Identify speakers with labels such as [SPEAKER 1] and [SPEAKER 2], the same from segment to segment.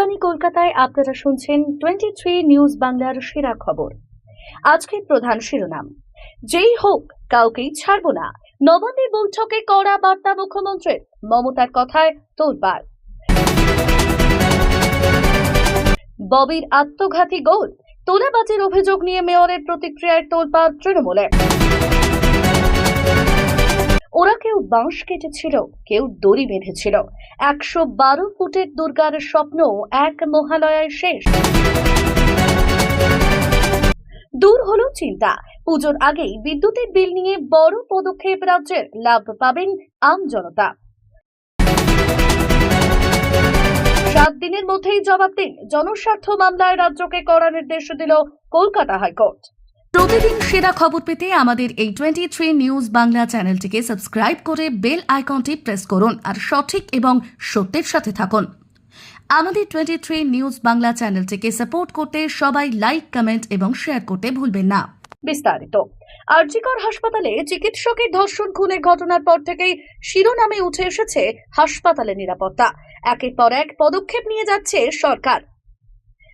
[SPEAKER 1] রাজধানী কলকাতায় আপনারা শুনছেন 23 নিউজ বাংলার সেরা খবর। আজকের প্রধান শিরোনাম, যেই হোক কাউকেই ছাড়বো না। নবান্নের বৈঠকে কড়া বার্তা মুখ্যমন্ত্রীর, মমতার কথায় তোলপাড়। ববির আত্মঘাতী গোল, তোলাবাজির অভিযোগ নিয়ে মেয়রের প্রতিক্রিয়ায় তোলপাড় তৃণমূলে। ওরা কেউ বাঁশ কেটেছিল, কেউ দড়ি বেঁধেছিল। 112 ফুটের দুর্গার স্বপ্ন এক মহালয়ায় শেষ। দূর হলো চিন্তা, পুজোর আগেই বিদ্যুতের বিল নিয়ে বড় পদক্ষেপ রাজ্যের, লাভ পাবেন আম জনতা। 7 দিনের মধ্যেই জবাব দিন, জনস্বার্থ মামলায় রাজ্যকে কড়া নির্দেশ দিল কলকাতা হাইকোর্ট। প্রতিদিন সেরা খবর পেতে আমাদের এই 23 নিউজ বাংলা চ্যানেলটিকে সাবস্ক্রাইব করে বেল আইকনটি প্রেস করুন আর সঠিক এবং সত্যের সাথে থাকুন। আমাদের 23 নিউজ বাংলা চ্যানেলটিকে সাপোর্ট করতে সবাই লাইক, কমেন্ট এবং শেয়ার করতে ভুলবেন না। বিস্তারিত। আরজিকর হাসপাতালে চিকিৎসকের ধর্ষণ খুনের ঘটনার পর থেকেই শিরোনামে উঠে এসেছে হাসপাতালের নিরাপত্তা। একের পর এক পদক্ষেপ নিয়ে যাচ্ছে সরকার।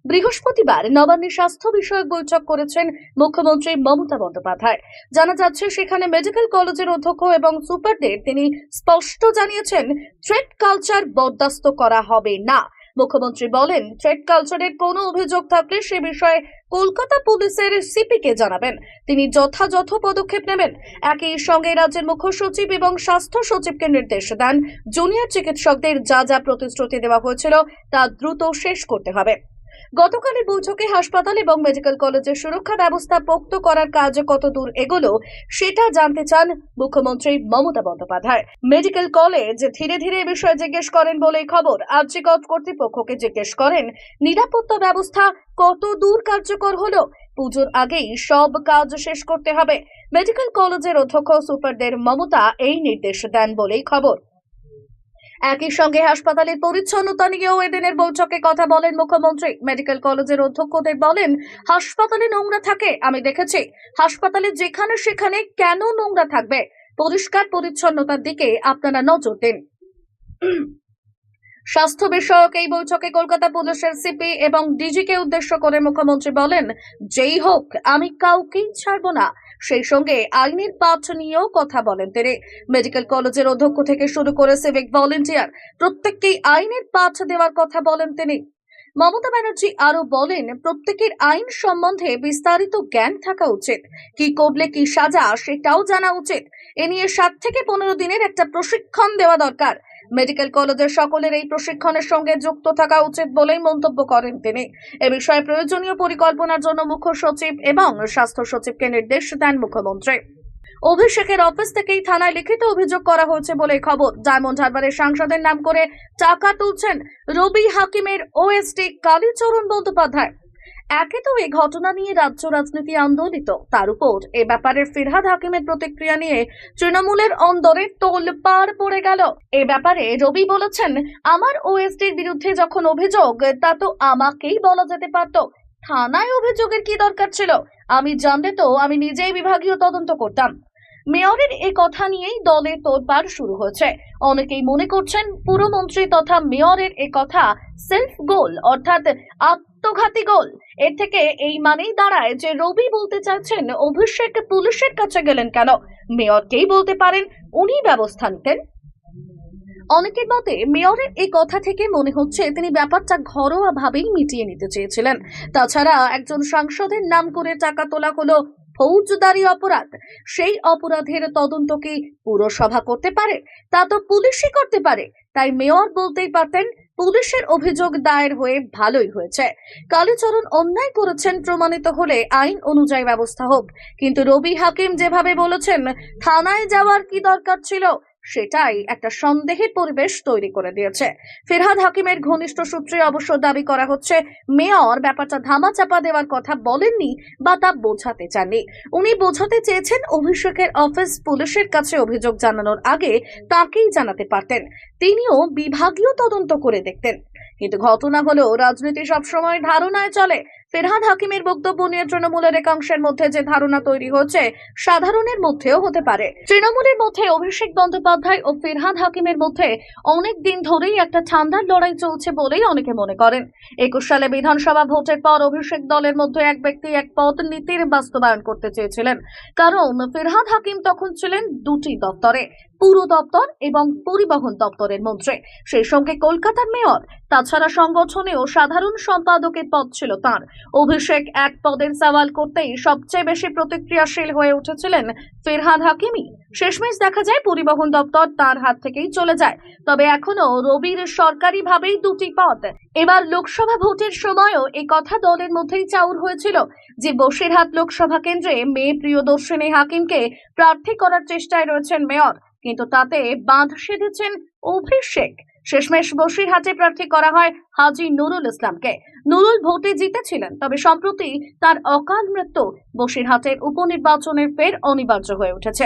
[SPEAKER 1] বৃহস্পতিবার নবান্নে স্বাস্থ্য বিষয়ক বৈঠক করেছেন মুখ্যমন্ত্রী মমতা বন্দ্যোপাধ্যায়। জানা যাচ্ছে সেখানে মেডিকেল কলেজের অধ্যক্ষ এবং সুপারদের তিনি স্পষ্ট জানিয়েছেন, থ্রেট কালচার বরদাস্ত করা হবে না। মুখ্যমন্ত্রী বলেন, থ্রেট কালচারের কোনো অভিযোগ থাকলে সে বিষয়ে কলকাতা পুলিশের সিপিকে জানাবেন, তিনি যথাযথ পদক্ষেপ নেবেন। একই সঙ্গে রাজ্যের মুখ্য সচিব এবং স্বাস্থ্য সচিবকে নির্দেশ দেন, জুনিয়র চিকিৎসকদের যা যা প্রতিশ্রুতি দেওয়া হয়েছিল তা দ্রুত শেষ করতে হবে। গতকালের বৈঠকে হাসপাতাল এবং মেডিকেল কলেজের সুরক্ষা ব্যবস্থা পোক্ত করার কাজ কত দূর এগোলো সেটা জানতে চান মুখ্যমন্ত্রী মমতা বন্দ্যোপাধ্যায়। মেডিকেল কলেজ ধীরে ধীরে এ বিষয়ে জিজ্ঞেস করেন বলেই খবর। আরজিকর কর্তৃপক্ষকে জিজ্ঞেস করেন, নিরাপত্তা ব্যবস্থা কত দূর কার্যকর হলো। পুজোর আগেই সব কাজ শেষ করতে হবে। মেডিকেল কলেজের অধ্যক্ষ সুপারদের মমতা এই নির্দেশ দেন বলেই খবর। একই সঙ্গে হাসপাতালের পরিচ্ছন্নতা নিয়েও এদিনের বৈঠকে কথা বলেন মুখ্যমন্ত্রী। মেডিকেল কলেজের অধ্যক্ষদের বলেন, হাসপাতালে নোংরা থাকে, আমি দেখেছি। হাসপাতালে যেখানে সেখানে কেন নোংরা থাকবে? পরিষ্কার পরিচ্ছন্নতার দিকে আপনারা নজর দিন। স্বাস্থ্য বিষয়ক এই বৈঠকে কলকাতা পুলিশের সিপি এবং ডিজিকে উদ্দেশ্য করে মুখ্যমন্ত্রী বলেন, যেই হোক আমি কাউকেই ছাড়বো না। সেই সঙ্গে আইনের পাঠ নিয়েও কথা বলেন তিনি। মেডিকেল কলেজের অধ্যক্ষ থেকে শুরু করে সিভিক ভলেন্টিয়ার প্রত্যেককেই আইনের পাঠ দেওয়ার কথা বলেন তিনি। মমতা ব্যানার্জি আরো বলেন, প্রত্যেকের আইন সম্বন্ধে বিস্তারিত জ্ঞান থাকা উচিত, কি করলে কি সাজা সেটাও জানা উচিত। এ নিয়ে 7 থেকে 15 দিনের একটা প্রশিক্ষণ দেওয়া দরকার। মেডিকেল কলেজের সকলের এই প্রশিক্ষণের সঙ্গে যুক্ত থাকা উচিত বলেই মন্তব্য করেন তিনি। এ বিষয়ে প্রয়োজনীয় পরিকল্পনার জন্য মুখ্য সচিব এবং স্বাস্থ্য সচিবকে নির্দেশ দেন মুখ্যমন্ত্রী। অভিষেকের অফিস থেকেই থানায় লিখিত অভিযোগ করা হয়েছে বলে খবর। ডায়মন্ড হারবারের সাংসদের নাম করে টাকা তুলছেন রবি হাকিমের ওএসডি কালীচরণ বন্দ্যোপাধ্যায়। একে তো এই ঘটনা নিয়ে রাজ্য রাজনীতি আন্দোলিত, তার উপর এ ব্যাপারে ফিরহাদ হাকিমের প্রতিক্রিয়া নিয়ে তৃণমূলের অন্দরে তোলপাড় পড়ে গেল। এ ব্যাপারে রবি বলেছেন, আমার ওএসডির বিরুদ্ধে যখন অভিযোগ তা তো আমাকেই বলা যেতে পারত, থানায় অভিযোগের কি দরকার ছিল? আমি জানলে তো আমি নিজেই বিভাগীয় তদন্ত করতাম। মেয়রের এ কথা নিয়েই দলে তোলপাড় শুরু হয়েছে। অনেকেই মনে করছেন পুরমন্ত্রী তথা মেয়রের এ কথা সেলফ গোল, অর্থাৎ আত্মঘাতী গোল। এর থেকে এই মানেই দাঁড়ায় যে রবি বলতে চাচ্ছেন, অভিষেক পুলিশের কাছে গেলেন কেন? মেয়রকেই বলতে পারেন, উনি ব্যবস্থা নিতেন। অনেকের মতে মেয়রের এই কথা থেকে মনে হচ্ছে তিনি ব্যাপারটা ঘরোয়া ভাবেই মিটিয়ে নিতে চেয়েছিলেন। তাছাড়া একজন সাংসদের নাম করে টাকা তোলা হলো ফৌজদারি অপরাধ। সেই অপরাধের তদন্ত কি পুরসভা করতে পারে? তা তো পুলিশই করতে পারে। তাই মেয়র বলতেই পারতেন, পুলিশের অভিযোগ দায়ের হয়ে ভালোই হয়েছে। কালীচরণ অন্যায় করেছেন প্রমাণিত হলে আইন অনুযায়ী ব্যবস্থা হোক। কিন্তু রবি হাকিম যেভাবে বলেছেন, থানায় যাওয়ার কি দরকার ছিল, সেটাই একটা সন্দেহের পরিবেশ তৈরি করে দিয়েছে। ফিরহাদ হাকিমের ঘনিষ্ঠ সূত্রে অবশ্য দাবি করা হচ্ছে, মেয়র ব্যাপারটা ধামাচাপা দেওয়ার কথা বলেননি বা তা বোঝাতে চাননি। উনি বোঝাতে চেয়েছেন, অভিষেকের অফিস পুলিশের কাছে অভিযোগ জানানোর আগে তাকেই জানাতে পারতেন, তিনিও বিভাগীয় তদন্ত করে দেখতেন। কিন্তু ঘটনা হলো, রাজনীতি সবসময় ধারণায় চলে। ফিরহাদ হাকিমের বক্তব্য নিয়ে তৃণমূলের একাংশের মধ্যে যে ধারণা তৈরি হচ্ছে সাধারণের মধ্যেও হতে পারে। তৃণমূলের মধ্যে অভিষেক বন্দ্যোপাধ্যায় ও ফিরহাদ হাকিমের মধ্যে অনেক দিন ধরেই একটা ঠান্ডার লড়াই চলছে বলেই অনেকে মনে করেন। 21 সালে বিধানসভা ভোটের পর অভিষেক দলের মধ্যে এক ব্যক্তি এক পদ নীতির বাস্তবায়ন করতে চেয়েছিলেন, কারণ ফিরহাদ হাকিম তখন ছিলেন দুটি দপ্তরে, পুর দপ্তর এবং পরিবহন দপ্তরের মন্ত্রী, সেই সঙ্গে কলকাতার মেয়র। তাছাড়া সংগঠনেও সাধারণ সম্পাদকের পদ ছিল তাঁর। অভিষেক এক পদের সওয়াল করতেই সবচেয়ে বেশি প্রতিক্রিয়াশীল হয়ে উঠেছিলেন ফিরহাদ হাকিমই। শেষমেশ দেখা যায় পরিবহন দপ্তর তার হাত থেকেই চলে যায়। তবে এখনো রবির সরকারিভাবেই দুটি পদ। এবার লোকসভা ভোটের সময়ও এই কথা দলের মধ্যেই চাউর হয়েছিল যে বসিরহাট লোকসভা কেন্দ্রে মেয়ে প্রিয়দর্শিনী হাকিমকে প্রার্থী করার চেষ্টায় রয়েছেন মেয়র, কিন্তু তাতে বাঁধ সেধেছেন অভিষেক। শেষমেশ বসিরহাটে প্রার্থী করা হয় হাজী নুরুল ইসলামকে। নুরুল ভোটে জিতেছিলেন, তবে সম্প্রতি তার অকাল মৃত্যু বসিরহাটের উপনির্বাচনের ফের অনিবার্য হয়ে উঠেছে।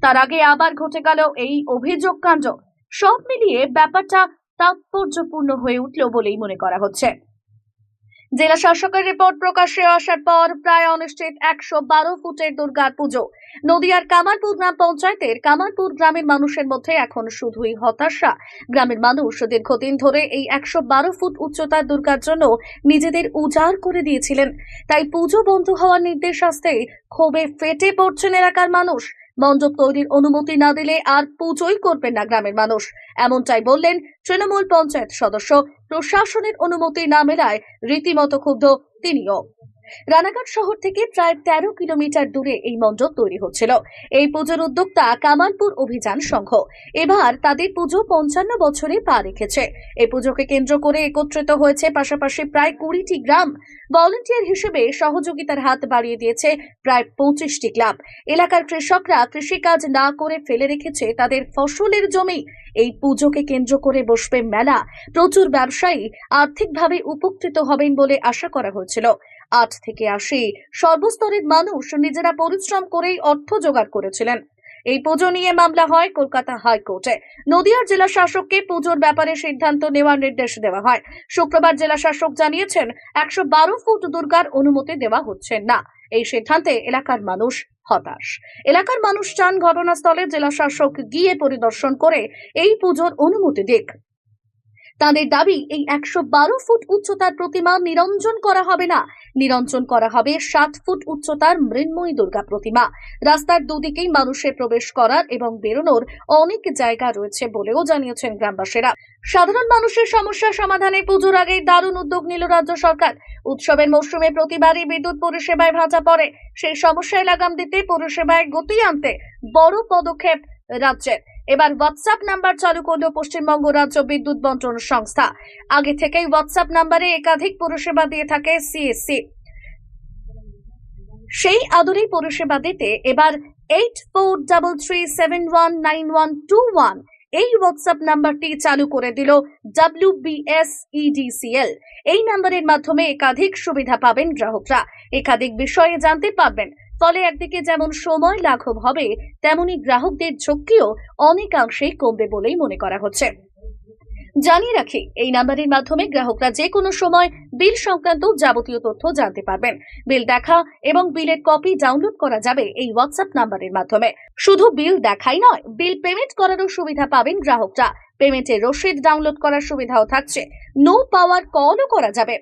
[SPEAKER 1] তার আগে আবার ঘটে গেল এই অভিযোগ কাণ্ড। সব মিলিয়ে ব্যাপারটা তাৎপর্যপূর্ণ হয়ে উঠল বলেই মনে করা হচ্ছে। জেলা শাসকের রিপোর্ট প্রকাশ্যে আসার পর প্রায় অনিশ্চিত 112 ফুটের দুর্গার পুজো। নদিয়ার কামারপুর গ্রাম পঞ্চায়েতের কামারপুর গ্রামের মানুষের মধ্যে এখন শুধুই হতাশা। গ্রামের মানুষ দীর্ঘদিন ধরে এই 112 ফুট উচ্চতার দুর্গার জন্য নিজেদের উজাড় করে দিয়েছিলেন। তাই পুজো বন্ধ হওয়ার নির্দেশ আসতেই ক্ষোভে ফেটে পড়ছেন এলাকার মানুষ। মণ্ডপ তৈরির অনুমতি না দিলে আর পুজোই করবেন না গ্রামের মানুষ, এমনটাই বললেন তৃণমূল পঞ্চায়েত সদস্য। প্রশাসনের অনুমতি না মেলায় রীতিমতো ক্ষুব্ধ তিনিও। রানাঘাট শহর থেকে প্রায় 13 কিলোমিটার দূরে এই মণ্ডপ তৈরি হচ্ছিল। এই পুজোর উদ্যোক্তা কামালপুর অভিযান সংঘ। এবার তাদের পুজো 55 বছরে পা রেখেছে। এই পুজোকে কেন্দ্র করে একত্রিত হয়েছে পাশাপাশি প্রায় 20টি গ্রাম। ভলান্টিয়ার হিসেবে সহযোগিতার হাত বাড়িয়ে দিয়েছে প্রায় 25টি ক্লাব। এলাকার কৃষকরা কৃষিকাজ না করে ফেলে রেখেছে তাদের ফসলের জমি। এই পুজোকে কেন্দ্র করে বসবে মেলা। প্রচুর ব্যবসায়ী আর্থিকভাবে উপকৃত হবেন বলে আশা করা হয়েছিল। 8 থেকে 80 সর্বস্তরের মানুষ নিজেরা পরিশ্রম করেই অর্থ জোগাড় করেছিলেন। এই পুজো নিয়ে মামলা হয় কলকাতা হাইকোর্টে। নদিয়ার জেলা শাসককে পুজোর ব্যাপারে সিদ্ধান্ত নেওয়ার নির্দেশ দেওয়া হয়। শুক্রবার জেলা শাসক জানিয়েছেন 112 ফুট দুর্গার অনুমতি দেওয়া হচ্ছে না। এই সিদ্ধান্তে এলাকার মানুষ হতাশ। এলাকার মানুষ চান ঘটনাস্থলে জেলা শাসক গিয়ে পরিদর্শন করে এই পুজোর অনুমতি দিক। তাদের দাবি এই 112 ফুট উচ্চতার প্রতিমা নিরঞ্জন করা হবে না, নিরঞ্জন করা হবে 7 ফুট উচ্চতার মৃন্ময়ী দুর্গা প্রতিমা। রাস্তার দুদিকেই মানুষের প্রবেশ করার এবং বেরোনোর অনেক জায়গা রয়েছে বলেও জানিয়েছেন গ্রামবাসীরা। সাধারণ মানুষের সমস্যা সমাধানে পুজোর আগেই দারুণ উদ্যোগ নিল রাজ্য সরকার। উৎসবের মৌসুমে প্রতিবারই বিদ্যুৎ পরিষেবায় ভাঁচা পড়ে। সেই সমস্যায় লাগাম দিতে পরিষেবায় গতি আনতে বড় পদক্ষেপ রাজ্যের। এবার হোয়াটসঅ্যাপ নাম্বার চালু করল পশ্চিমবঙ্গ রাজ্য বিদ্যুৎ বন্টন সংস্থা। আগে থেকেই হোয়াটসঅ্যাপ নাম্বারে একাধিক পরিষেবা দিয়ে থাকে সিএসসি। সেই আদরেই পরিষেবা দিতে এবার 8433719121 এই হোয়াটসঅ্যাপ নাম্বারটি চালু করে দিল WBSEDCL। এই নাম্বারের মাধ্যমে একাধিক সুবিধা পাবেন গ্রাহকরা, একাধিক বিষয়ে জানতে পারবেন। ফলে একদিকে যেমন সময় লাঘব হবে, তেমনি গ্রাহকদের ঝক্কিও অনেকাংশেই কমবে বলেই মনে করা হচ্ছে। জানিয়ে রাখি, এই নাম্বারের মাধ্যমে গ্রাহকরা যে কোনো সময় বিল সংক্রান্ত যাবতীয় তথ্য জানতে পারবেন। বিল দেখা এবং বিলের কপি ডাউনলোড করা যাবে এই হোয়াটসঅ্যাপ নাম্বারের মাধ্যমে। শুধু বিল দেখাই নয়, বিল পেমেন্ট করারও সুবিধা পাবেন গ্রাহকরা। পেমেন্টের রসিদ ডাউনলোড করার সুবিধাও থাকছে। নো পাওয়ার কলও করা যাবে।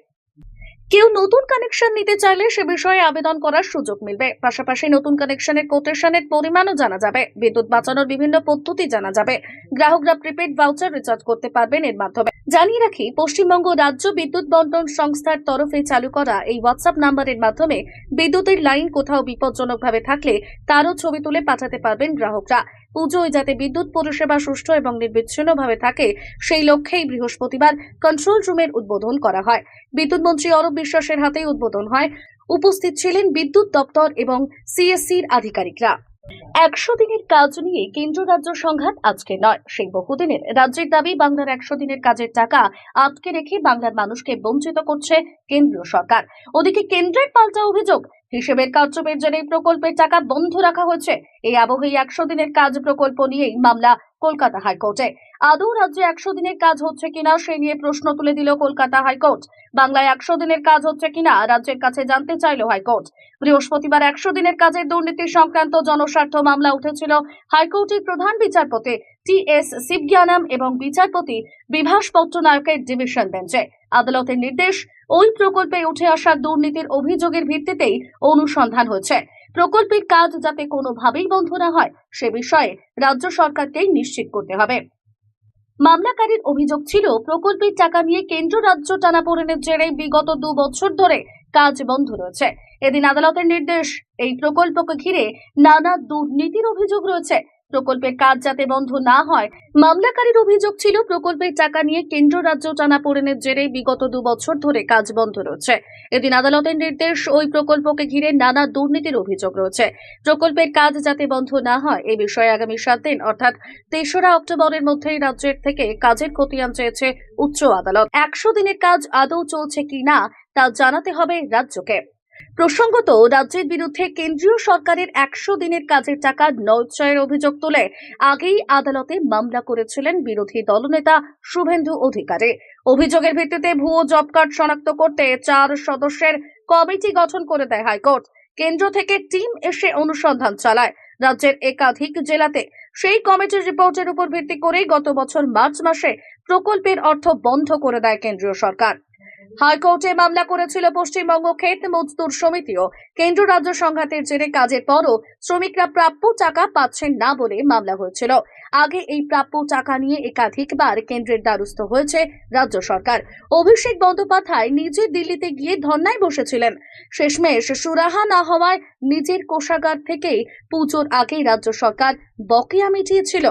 [SPEAKER 1] কেউ নতুন কানেকশন নিতে চাইলে সে বিষয়ে আবেদন করার সুযোগ মিলবে। পাশাপাশি নতুন কানেকশনের কোটেশনের পরিমাণও জানা যাবে। বিদ্যুৎ বাঁচানোর বিভিন্ন পদ্ধতি জানা যাবে। গ্রাহকরা প্রিপেড ভাউচার রিচার্জ করতে পারবেন এর মাধ্যমে। জানিয়ে রাখি, পশ্চিমবঙ্গ রাজ্য বিদ্যুৎ বন্টন সংস্থার তরফে চালু করা এই হোয়াটসঅ্যাপ নাম্বারের মাধ্যমে বিদ্যুতের লাইন কোথাও বিপজ্জনকভাবে থাকলে তারও ছবি তুলে পাঠাতে পারবেন গ্রাহকরা। পুজোয় যাতে বিদ্যুৎ পরিষেবা সুষ্ঠু এবং নির্বিচ্ছিন্নভাবে থাকে, সেই লক্ষ্যেই বৃহস্পতিবার কন্ট্রোল রুমের উদ্বোধন করা হয়। বিদ্যুৎ মন্ত্রী অরূপ বিশ্বাসের হাতেই উদ্বোধন হয়। উপস্থিত ছিলেন বিদ্যুৎ দপ্তর এবং সিএসসির আধিকারিকরা। 100 দিনের কাজ নিয়ে কেন্দ্র রাজ্য সংঘাত আজকে নয়, সেই বহুদিনের রাজ্যের দাবি বাংলার 100 দিনের কাজের টাকা আটকে রেখে বাংলার মানুষকে বঞ্চিত করছে কেন্দ্রীয় সরকার। ওদিকে কেন্দ্রের পাল্টা অভিযোগ, হিসেবের কারচুপির জেরে প্রকল্পের টাকা বন্ধ রাখা হয়েছে। এই আবহে 100 দিনের কাজ প্রকল্প নিয়েই মামলা কলকাতা হাইকোর্টে। আদৌ রাজ্যে 100 দিনের কাজ হচ্ছে কিনা সে নিয়ে প্রশ্ন তুলে দিল কলকাতা হাইকোর্ট। বাংলায় 100 দিনের কাজ হচ্ছে কিনা রাজ্যের কাছে জানতে চাইল হাইকোর্ট। বৃহস্পতিবার 100 দিনের কাজের দুর্নীতি সংক্রান্ত জনস্বার্থ মামলা উঠেছিল হাইকোর্টের প্রধান বিচারপতি টি.এস. শিবজ্ঞানম এবং বিচারপতি বিভাস পট্টনায়কের ডিভিশন বেঞ্চে। আদালতের নির্দেশ, ওই প্রকল্পে উঠে আসা দুর্নীতির অভিযোগের ভিত্তিতেই অনুসন্ধান হয়েছে। প্রকল্পের কাজ যাতে কোনোভাবেই বন্ধ না হয় সে বিষয়ে রাজ্য সরকারকেই নিশ্চিত করতে হবে। মামলাকারীর অভিযোগ ছিল, প্রকল্পের টাকা নিয়ে কেন্দ্র রাজ্য টানাপোড়েনের জেরে বিগত 2 বছর ধরে কাজ বন্ধ রয়েছে। এদিন আদালতের নির্দেশ, এই প্রকল্পকে ঘিরে নানা দুর্নীতির অভিযোগ রয়েছে। প্রকল্পের কাজ যাতে বন্ধ না হয়, মামলাকারীর অভিযোগ ছিল প্রকল্পের টাকা নিয়ে কেন্দ্র রাজ্য টানাপোড়েনের জেরে বিগত 2 বছর ধরে কাজ বন্ধ রয়েছে। এদিন আদালতের নির্দেশ, ওই প্রকল্পকে ঘিরে নানা দুর্নীতির অভিযোগ রয়েছে। প্রকল্পের কাজ যাতে বন্ধ না হয় এ বিষয়ে আগামী 7 দিন অর্থাৎ 3রা অক্টোবরের মধ্যেই রাজ্যের থেকে কাজের খতিয়ান চেয়েছে উচ্চ আদালত। 100 দিনের কাজ আদৌ চলছে কিনা তা জানাতে হবে রাজ্যকে। প্রসঙ্গত, রাজ্যের বিরুদ্ধে কেন্দ্রীয় সরকারের 100 দিনের কাজের টাকা নয়ছয়ের অভিযোগ তুলে আগেই আদালতে মামলা করেছিলেন বিরোধী দলনেতা শুভেন্দু অধিকারী। অভিযোগের ভিত্তিতে ভুয়ো জব কার্ড শনাক্ত করতে 4 সদস্যের কমিটি গঠন করে দেয় হাইকোর্ট। কেন্দ্র থেকে টিম এসে অনুসন্ধান চালায় রাজ্যের একাধিক জেলাতে। সেই কমিটির রিপোর্টের উপর ভিত্তি করেই গত বছর মার্চ মাসে প্রকল্পের অর্থ বন্ধ করে দেয় কেন্দ্রীয় সরকার। হাইকোর্টে মামলা করেছিল পশ্চিমবঙ্গ ক্ষেত মজদুর সমিতিও। কেন্দ্র রাজ্য সংঘাতের জেরে কাজের পরও শ্রমিকরা প্রাপ্য টাকা পাচ্ছেন না বলে মামলা হয়েছিল। আগে এই প্রাপ্য টাকা নিয়ে একাধিকবার কেন্দ্রের দ্বারস্থ হয়েছে রাজ্য সরকার। অভিষেক বন্দ্যোপাধ্যায় নিজে দিল্লিতে গিয়ে ধর্নায় বসেছিলেন। শেষমেশ সুরাহা না হওয়ায় নিজের কোষাগার থেকেই পুজোর আগেই রাজ্য সরকার বকেয়া মিটিয়েছিল।